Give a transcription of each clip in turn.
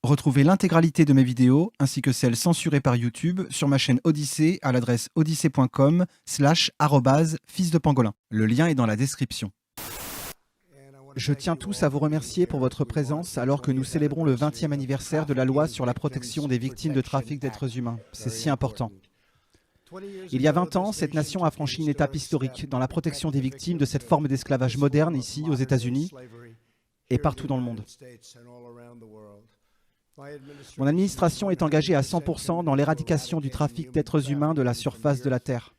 Retrouvez l'intégralité de mes vidéos, ainsi que celles censurées par YouTube, sur ma chaîne Odyssée à l'adresse odyssée.com/fils de pangolin. Le lien est dans la description. Je tiens tous à vous remercier pour votre présence alors que nous célébrons le 20e anniversaire de la loi sur la protection des victimes de trafic d'êtres humains. C'est si important. Il y a 20 ans, cette nation a franchi une étape historique dans la protection des victimes de cette forme d'esclavage moderne ici aux États-Unis et partout dans le monde. Mon administration est engagée à 100% dans l'éradication du trafic d'êtres humains de la surface de la Terre.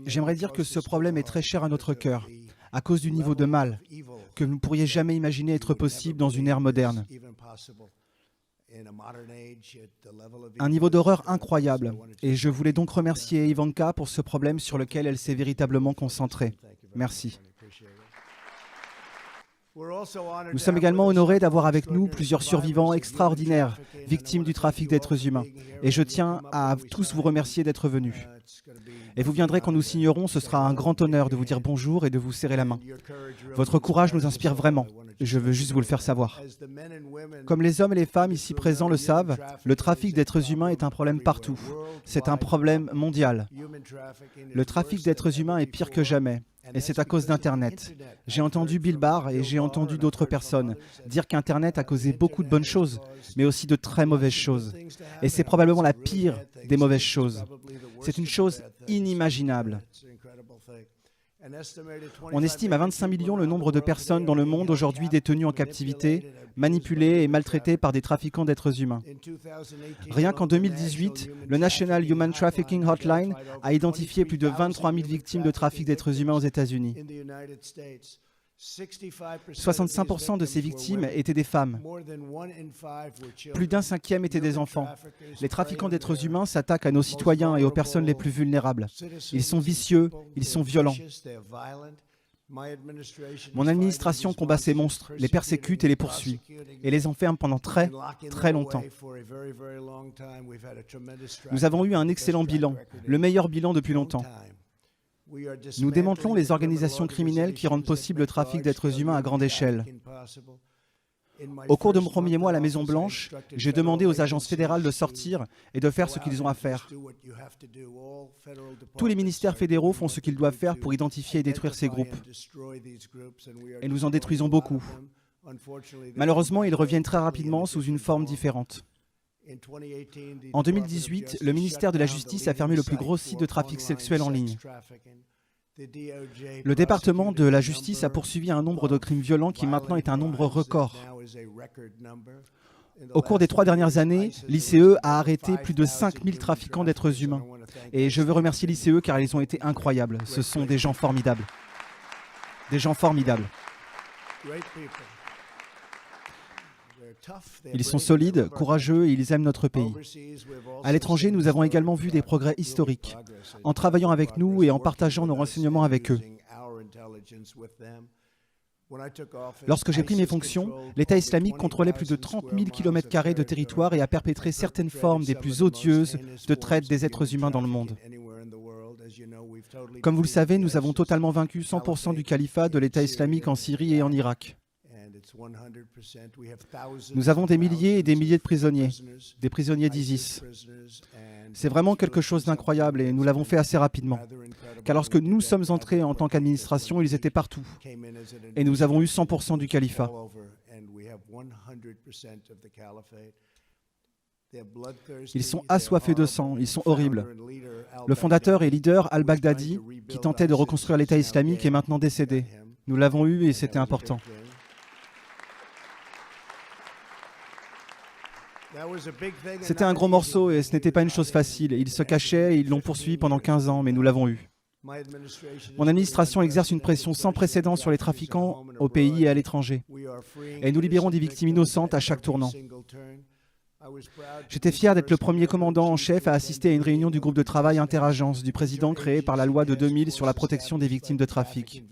J'aimerais dire que ce problème est très cher à notre cœur, à cause du niveau de mal que vous ne pourriez jamais imaginer être possible dans une ère moderne. Un niveau d'horreur incroyable, et je voulais donc remercier Ivanka pour ce problème sur lequel elle s'est véritablement concentrée. Merci. Nous sommes également honorés d'avoir avec nous plusieurs survivants extraordinaires, victimes du trafic d'êtres humains. Et je tiens à tous vous remercier d'être venus. Et vous viendrez quand nous signerons, ce sera un grand honneur de vous dire bonjour et de vous serrer la main. Votre courage nous inspire vraiment. Je veux juste vous le faire savoir. Comme les hommes et les femmes ici présents le savent, le trafic d'êtres humains est un problème partout. C'est un problème mondial. Le trafic d'êtres humains est pire que jamais. Et c'est à cause d'Internet. J'ai entendu Bill Barr et j'ai entendu d'autres personnes dire qu'Internet a causé beaucoup de bonnes choses, mais aussi de très mauvaises choses. Et c'est probablement la pire des mauvaises choses. C'est une chose inimaginable. On estime à 25 millions le nombre de personnes dans le monde aujourd'hui détenues en captivité, manipulées et maltraitées par des trafiquants d'êtres humains. Rien qu'en 2018, le National Human Trafficking Hotline a identifié plus de 23 000 victimes de trafic d'êtres humains aux États-Unis. 65% de ces victimes étaient des femmes. Plus d'un cinquième étaient des enfants. Les trafiquants d'êtres humains s'attaquent à nos citoyens et aux personnes les plus vulnérables. Ils sont vicieux, ils sont violents. Mon administration combat ces monstres, les persécute et les poursuit, et les enferme pendant très, très longtemps. Nous avons eu un excellent bilan, le meilleur bilan depuis longtemps. Nous démantelons les organisations criminelles qui rendent possible le trafic d'êtres humains à grande échelle. Au cours de mon premier mois à la Maison-Blanche, j'ai demandé aux agences fédérales de sortir et de faire ce qu'ils ont à faire. Tous les ministères fédéraux font ce qu'ils doivent faire pour identifier et détruire ces groupes. Et nous en détruisons beaucoup. Malheureusement, ils reviennent très rapidement sous une forme différente. En 2018, le ministère de la Justice a fermé le plus gros site de trafic sexuel en ligne. Le département de la justice a poursuivi un nombre de crimes violents qui maintenant est un nombre record. Au cours des 3 dernières années, l'ICE a arrêté plus de 5000 trafiquants d'êtres humains. Et je veux remercier l'ICE car ils ont été incroyables. Ce sont des gens formidables. Des gens formidables. Ils sont solides, courageux et ils aiment notre pays. À l'étranger, nous avons également vu des progrès historiques, en travaillant avec nous et en partageant nos renseignements avec eux. Lorsque j'ai pris mes fonctions, l'État islamique contrôlait plus de 30 000 km² de territoire et a perpétré certaines formes des plus odieuses de traite des êtres humains dans le monde. Comme vous le savez, nous avons totalement vaincu 100% du califat de l'État islamique en Syrie et en Irak. Nous avons des milliers et des milliers de prisonniers, des prisonniers d'ISIS. C'est vraiment quelque chose d'incroyable et nous l'avons fait assez rapidement. Car lorsque nous sommes entrés en tant qu'administration, ils étaient partout. Et nous avons eu 100% du califat. Ils sont assoiffés de sang, ils sont horribles. Le fondateur et leader al-Baghdadi, qui tentait de reconstruire l'État islamique, est maintenant décédé. Nous l'avons eu et c'était important. C'était un gros morceau et ce n'était pas une chose facile. Ils se cachaient et ils l'ont poursuivi pendant 15 ans, mais nous l'avons eu. Mon administration exerce une pression sans précédent sur les trafiquants au pays et à l'étranger. Et nous libérons des victimes innocentes à chaque tournant. J'étais fier d'être le premier commandant en chef à assister à une réunion du groupe de travail interagence du président créé par la loi de 2000 sur la protection des victimes de trafic.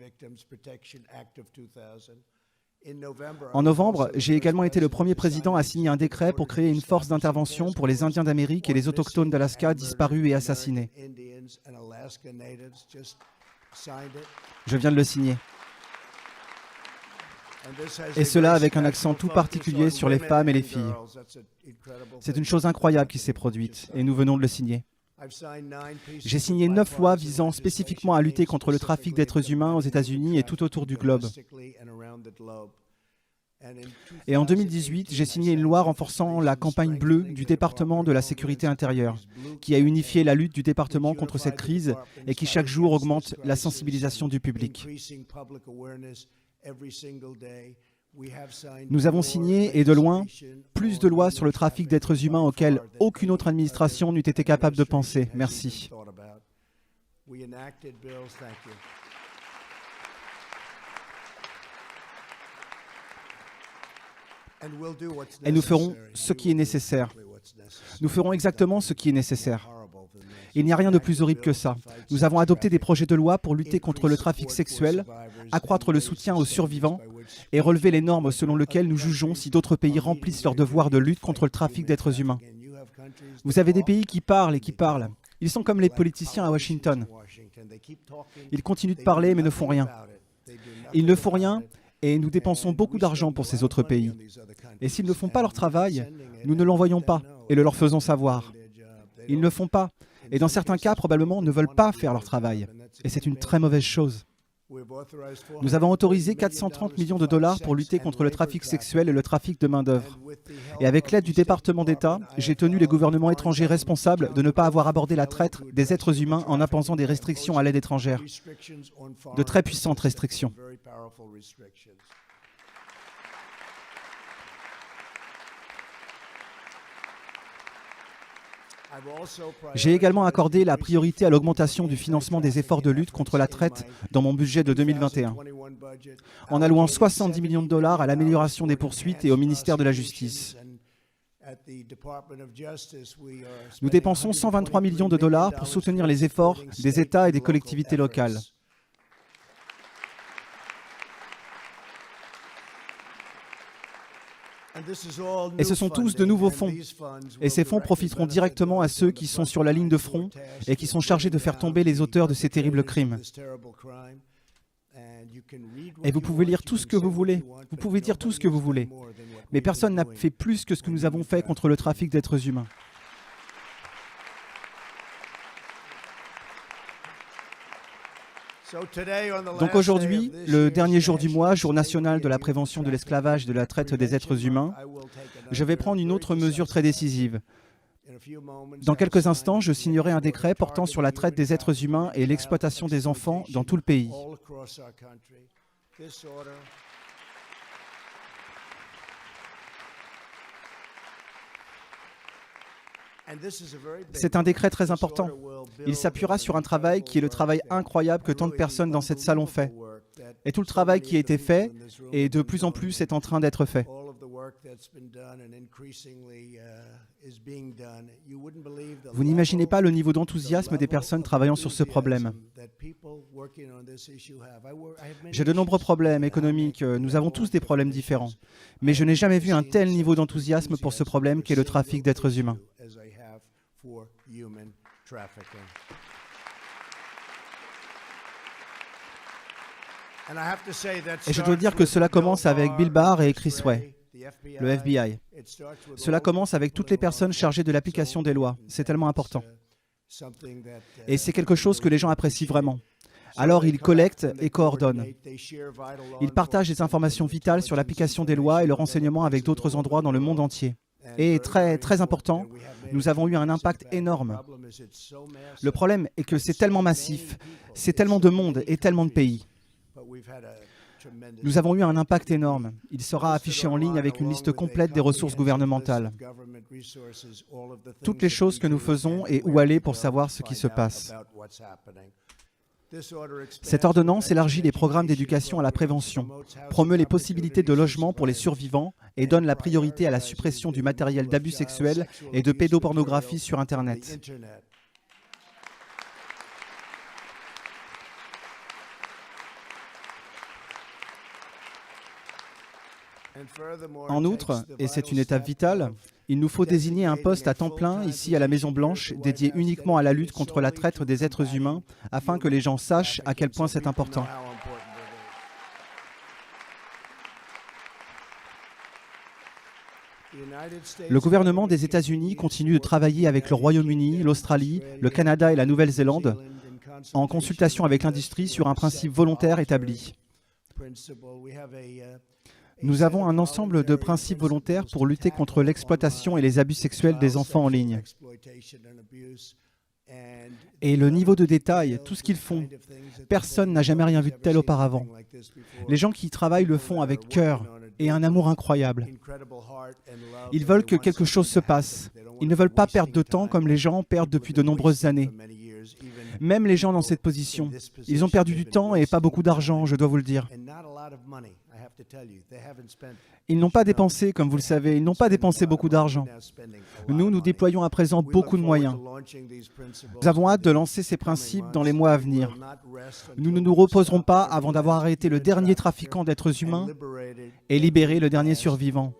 En novembre, j'ai également été le premier président à signer un décret pour créer une force d'intervention pour les Indiens d'Amérique et les autochtones d'Alaska disparus et assassinés. Je viens de le signer. Et cela avec un accent tout particulier sur les femmes et les filles. C'est une chose incroyable qui s'est produite, et nous venons de le signer. J'ai signé 9 lois visant spécifiquement à lutter contre le trafic d'êtres humains aux États-Unis et tout autour du globe. Et en 2018, j'ai signé une loi renforçant la campagne bleue du département de la sécurité intérieure, qui a unifié la lutte du département contre cette crise et qui chaque jour augmente la sensibilisation du public. Nous avons signé, et de loin, plus de lois sur le trafic d'êtres humains auxquelles aucune autre administration n'eût été capable de penser. Merci. Et nous ferons ce qui est nécessaire. Nous ferons exactement ce qui est nécessaire. Il n'y a rien de plus horrible que ça. Nous avons adopté des projets de loi pour lutter contre le trafic sexuel, accroître le soutien aux survivants et relever les normes selon lesquelles nous jugeons si d'autres pays remplissent leur devoir de lutte contre le trafic d'êtres humains. Vous avez des pays qui parlent et qui parlent. Ils sont comme les politiciens à Washington. Ils continuent de parler mais ne font rien. Ils ne font rien et nous dépensons beaucoup d'argent pour ces autres pays. Et s'ils ne font pas leur travail, nous ne l'envoyons pas et le leur faisons savoir. Ils ne le font pas. Et dans certains cas, probablement, ne veulent pas faire leur travail. Et c'est une très mauvaise chose. Nous avons autorisé 430 millions de dollars pour lutter contre le trafic sexuel et le trafic de main-d'œuvre. Et avec l'aide du département d'État, j'ai tenu les gouvernements étrangers responsables de ne pas avoir abordé la traite des êtres humains en imposant des restrictions à l'aide étrangère. De très puissantes restrictions. J'ai également accordé la priorité à l'augmentation du financement des efforts de lutte contre la traite dans mon budget de 2021, en allouant 70 millions de dollars à l'amélioration des poursuites et au ministère de la Justice. Nous dépensons 123 millions de dollars pour soutenir les efforts des États et des collectivités locales. Et ce sont tous de nouveaux fonds. Et ces fonds profiteront directement à ceux qui sont sur la ligne de front et qui sont chargés de faire tomber les auteurs de ces terribles crimes. Et vous pouvez lire tout ce que vous voulez. Vous pouvez dire tout ce que vous voulez. Mais personne n'a fait plus que ce que nous avons fait contre le trafic d'êtres humains. Donc aujourd'hui, le dernier jour du mois, jour national de la prévention de l'esclavage et de la traite des êtres humains, je vais prendre une autre mesure très décisive. Dans quelques instants, je signerai un décret portant sur la traite des êtres humains et l'exploitation des enfants dans tout le pays. C'est un décret très important. Il s'appuiera sur un travail qui est le travail incroyable que tant de personnes dans cette salle ont fait. Et tout le travail qui a été fait, et de plus en plus est en train d'être fait. Vous n'imaginez pas le niveau d'enthousiasme des personnes travaillant sur ce problème. J'ai de nombreux problèmes économiques, nous avons tous des problèmes différents. Mais je n'ai jamais vu un tel niveau d'enthousiasme pour ce problème qu'est le trafic d'êtres humains. Et je dois dire que cela commence avec Bill Barr et Chris Wray, le FBI. Cela commence avec toutes les personnes chargées de l'application des lois. C'est tellement important. Et c'est quelque chose que les gens apprécient vraiment. Alors ils collectent et coordonnent. Ils partagent des informations vitales sur l'application des lois et le renseignement avec d'autres endroits dans le monde entier. Et très, très important, nous avons eu un impact énorme. Le problème est que c'est tellement massif, c'est tellement de monde et tellement de pays. Nous avons eu un impact énorme. Il sera affiché en ligne avec une liste complète des ressources gouvernementales. Toutes les choses que nous faisons et où aller pour savoir ce qui se passe. Cette ordonnance élargit les programmes d'éducation à la prévention, promeut les possibilités de logement pour les survivants et donne la priorité à la suppression du matériel d'abus sexuels et de pédopornographie sur Internet. En outre, et c'est une étape vitale, il nous faut désigner un poste à temps plein ici à la Maison-Blanche dédié uniquement à la lutte contre la traite des êtres humains afin que les gens sachent à quel point c'est important. Le gouvernement des États-Unis continue de travailler avec le Royaume-Uni, l'Australie, le Canada et la Nouvelle-Zélande en consultation avec l'industrie sur un principe volontaire établi. Nous avons un ensemble de principes volontaires pour lutter contre l'exploitation et les abus sexuels des enfants en ligne. Et le niveau de détail, tout ce qu'ils font, personne n'a jamais rien vu de tel auparavant. Les gens qui y travaillent le font avec cœur et un amour incroyable. Ils veulent que quelque chose se passe. Ils ne veulent pas perdre de temps comme les gens perdent depuis de nombreuses années. Même les gens dans cette position, ils ont perdu du temps et pas beaucoup d'argent, je dois vous le dire. Ils n'ont pas dépensé, comme vous le savez, ils n'ont pas dépensé beaucoup d'argent. Nous déployons à présent beaucoup de moyens. Nous avons hâte de lancer ces principes dans les mois à venir. Nous ne nous reposerons pas avant d'avoir arrêté le dernier trafiquant d'êtres humains et libéré le dernier survivant.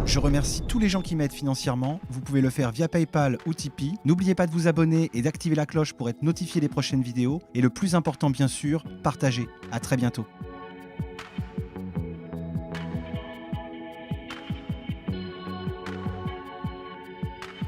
Je remercie tous les gens qui m'aident financièrement. Vous pouvez le faire via PayPal ou Tipeee. N'oubliez pas de vous abonner et d'activer la cloche pour être notifié des prochaines vidéos. Et le plus important, bien sûr, partagez. À très bientôt.